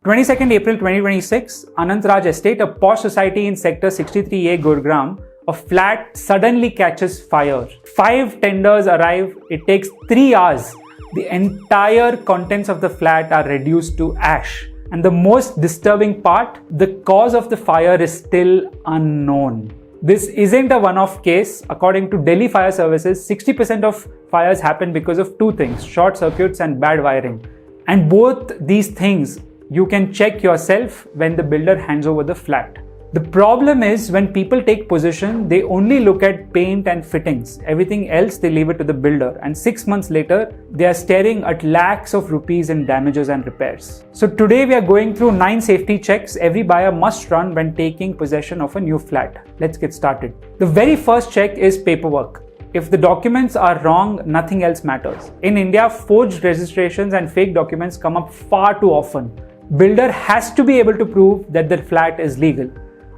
22nd April 2026, Anantraj Estate, a posh society in Sector 63A, Gurgaon, a flat suddenly catches fire. 5 tenders arrive. It takes 3 hours. The entire contents of the flat are reduced to ash. And the most disturbing part, the cause of the fire is still unknown. This isn't a one-off case. According to Delhi Fire Services, 60% of fires happen because of 2 things, short circuits and bad wiring. And both these things you can check yourself when the builder hands over the flat. The problem is when people take possession, they only look at paint and fittings. Everything else they leave it to the builder, and 6 months later, they are staring at lakhs of rupees in damages and repairs. So today we are going through 9 safety checks every buyer must run when taking possession of a new flat. Let's get started. The very first check is paperwork. If the documents are wrong, nothing else matters. In India, forged registrations and fake documents come up far too often. Builder has to be able to prove that the flat is legal.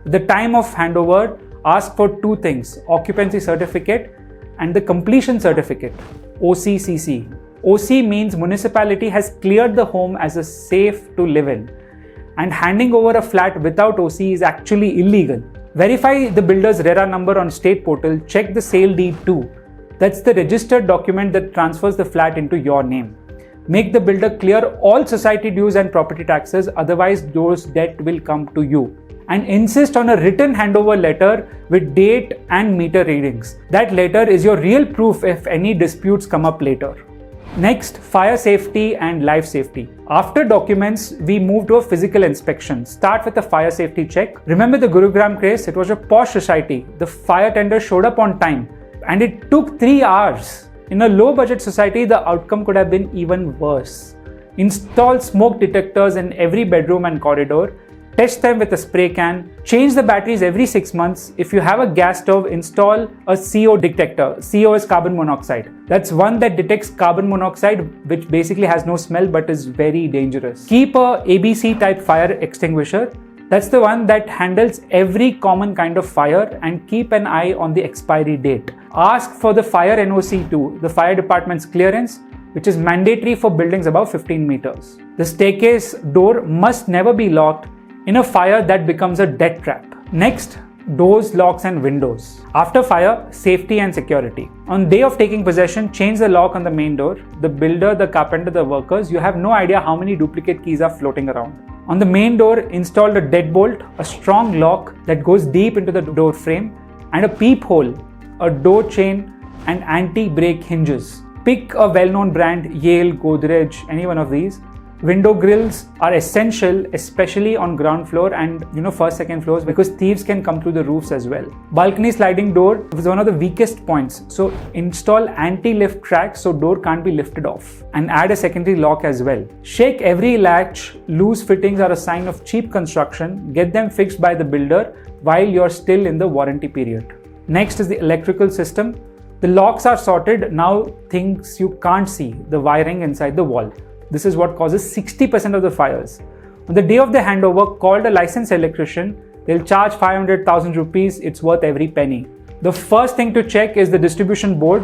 At the time of handover, ask for 2 things, occupancy certificate and the completion certificate, OCCC. OC means municipality has cleared the home as a safe to live in. And handing over a flat without OC is actually illegal. Verify the builder's RERA number on state portal, check the sale deed too. That's the registered document that transfers the flat into your name. Make the builder clear all society dues and property taxes, otherwise those debt will come to you. And insist on a written handover letter with date and meter readings. That letter is your real proof if any disputes come up later. Next, fire safety and life safety. After documents, we move to a physical inspection. Start with a fire safety check. Remember the Gurugram case? It was a posh society. The fire tender showed up on time and it took 3 hours. In a low budget society, the outcome could have been even worse. Install smoke detectors in every bedroom and corridor. Test them with a spray can. Change the batteries every 6 months. If you have a gas stove, install a CO detector. CO is carbon monoxide. That's one that detects carbon monoxide, which basically has no smell but is very dangerous. Keep a ABC type fire extinguisher. That's the one that handles every common kind of fire, and keep an eye on the expiry date. Ask for the fire NOC too, the fire department's clearance, which is mandatory for buildings above 15 meters. The staircase door must never be locked. In a fire, that becomes a death trap. Next, doors, locks and windows. After fire, safety and security. On day of taking possession, change the lock on the main door. The builder, the carpenter, the workers, you have no idea how many duplicate keys are floating around. On the main door, install a deadbolt, a strong lock that goes deep into the door frame, and a peephole, a door chain and anti-brake hinges. Pick a well-known brand, Yale, Godrej, any one of these. Window grills are essential, especially on ground floor and first, second floors, because thieves can come through the roofs as well. Balcony sliding door is one of the weakest points, so install anti-lift tracks so door can't be lifted off, and add a secondary lock as well. Shake every latch. Loose fittings are a sign of cheap construction. Get them fixed by the builder while you're still in the warranty period. Next is the electrical system. The locks are sorted. Now things you can't see, the wiring inside the wall. This is what causes 60% of the fires. On the day of the handover, call the licensed electrician. They'll charge 500,000 rupees. It's worth every penny. The first thing to check is the distribution board,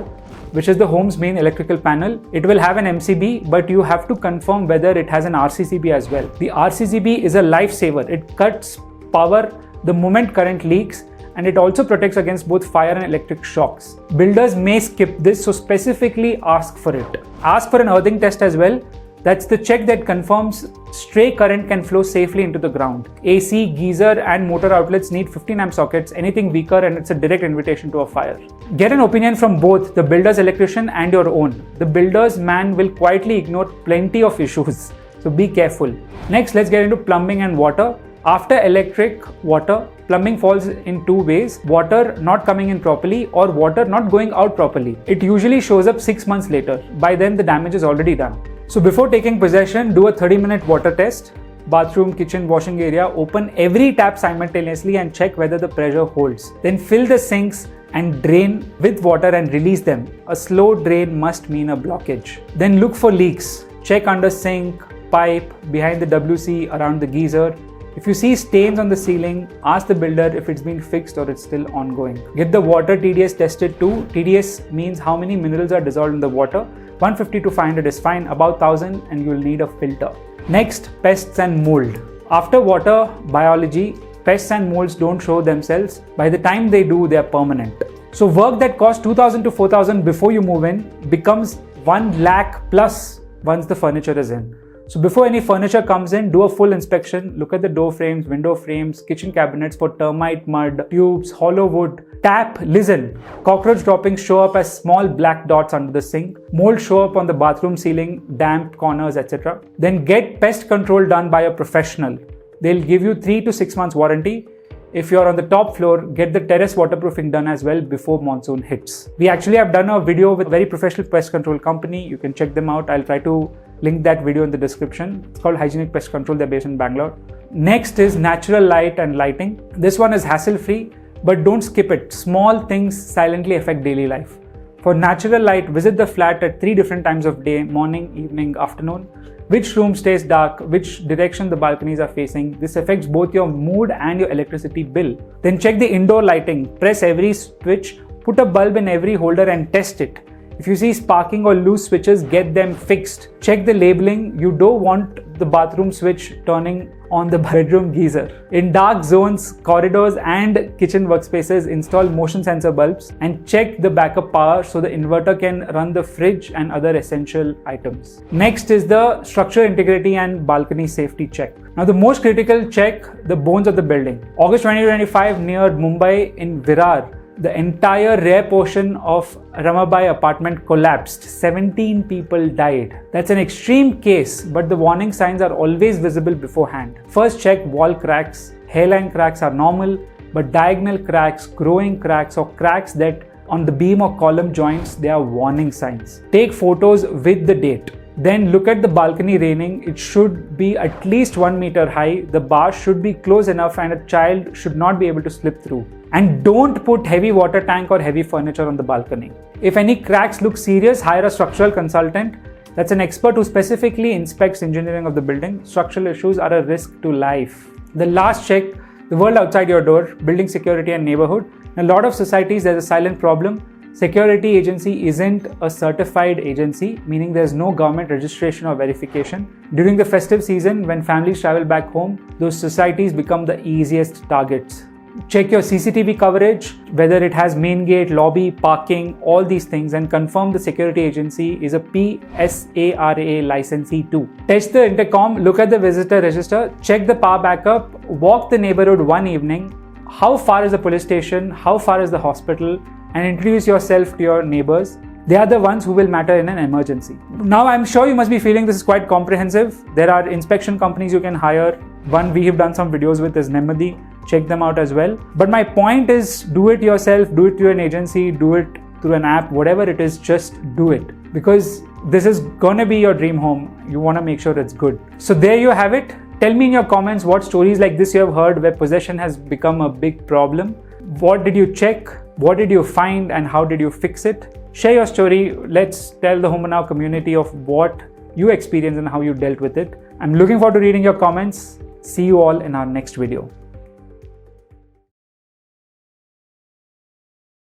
which is the home's main electrical panel. It will have an MCB, but you have to confirm whether it has an RCCB as well. The RCCB is a lifesaver. It cuts power the moment current leaks, and it also protects against both fire and electric shocks. Builders may skip this, so specifically ask for it. Ask for an earthing test as well. That's the check that confirms stray current can flow safely into the ground. AC, geyser and motor outlets need 15 amp sockets. Anything weaker and it's a direct invitation to a fire. Get an opinion from both the builder's electrician and your own. The builder's man will quietly ignore plenty of issues, so be careful. Next, let's get into plumbing and water. After electric, water, plumbing falls in 2 ways: water not coming in properly or water not going out properly. It usually shows up 6 months later. By then the damage is already done. So before taking possession, do a 30-minute water test. Bathroom, kitchen, washing area, open every tap simultaneously and check whether the pressure holds. Then fill the sinks and drain with water and release them. A slow drain must mean a blockage. Then look for leaks. Check under sink, pipe, behind the WC, around the geyser. If you see stains on the ceiling, ask the builder if it's been fixed or it's still ongoing. Get the water TDS tested too. TDS means how many minerals are dissolved in the water. 150 to 500 is fine, above 1000 and you'll need a filter. Next, pests and mold. After water biology, pests and molds don't show themselves. By the time they do, they are permanent. So work that costs 2,000 to 4,000 before you move in becomes 1 lakh plus once the furniture is in. So before any furniture comes in, do a full inspection. Look at the door frames, window frames, kitchen cabinets for termite, mud, tubes, hollow wood. Tap, listen. Cockroach droppings show up as small black dots under the sink. Mold show up on the bathroom ceiling, damp corners, etc. Then get pest control done by a professional. They'll give you 3 to 6 months warranty. If you're on the top floor, get the terrace waterproofing done as well before monsoon hits. We actually have done a video with a very professional pest control company. You can check them out. I'll try to link that video in the description. It's called Hygienic Pest Control. They're based in Bangalore. Next is natural light and lighting. This one is hassle-free, but don't skip it. Small things silently affect daily life. For natural light, visit the flat at 3 different times of day: morning, evening, afternoon. Which room stays dark, which direction the balconies are facing. This affects both your mood and your electricity bill. Then check the indoor lighting. Press every switch, put a bulb in every holder and test it. If you see sparking or loose switches, get them fixed. Check the labeling. You don't want the bathroom switch turning on the bedroom geyser. In dark zones, corridors and kitchen workspaces, install motion sensor bulbs and check the backup power so the inverter can run the fridge and other essential items. Next is the structural integrity and balcony safety check. Now the most critical check, the bones of the building. August 2025 near Mumbai in Virar, the entire rear portion of Ramabai apartment collapsed. 17 people died. That's an extreme case, but the warning signs are always visible beforehand. First, check wall cracks. Hairline cracks are normal, but diagonal cracks, growing cracks, or cracks that on the beam or column joints, they are warning signs. Take photos with the date. Then look at the balcony railing. It should be at least 1 meter high. The bars should be close enough and a child should not be able to slip through. And don't put heavy water tank or heavy furniture on the balcony. If any cracks look serious, hire a structural consultant. That's an expert who specifically inspects engineering of the building. Structural issues are a risk to life. The last check, the world outside your door, building security and neighborhood. In a lot of societies, there's a silent problem. Security agency isn't a certified agency, meaning there's no government registration or verification. During the festive season, when families travel back home, those societies become the easiest targets. Check your CCTV coverage, whether it has main gate, lobby, parking, all these things, and confirm the security agency is a PSARA licensee too. Test the intercom, look at the visitor register, check the power backup, walk the neighborhood one evening. How far is the police station? How far is the hospital? And introduce yourself to your neighbors. They are the ones who will matter in an emergency. Now, I'm sure you must be feeling this is quite comprehensive. There are inspection companies you can hire. One we have done some videos with is Nemadi. Check them out as well. But my point is, do it yourself, do it through an agency, do it through an app, whatever it is, just do it. Because this is gonna be your dream home. You wanna make sure it's good. So there you have it. Tell me in your comments what stories like this you have heard where possession has become a big problem. What did you check? What did you find and how did you fix it? Share your story. Let's tell the Banao community of what you experienced and how you dealt with it. I'm looking forward to reading your comments. See you all in our next video.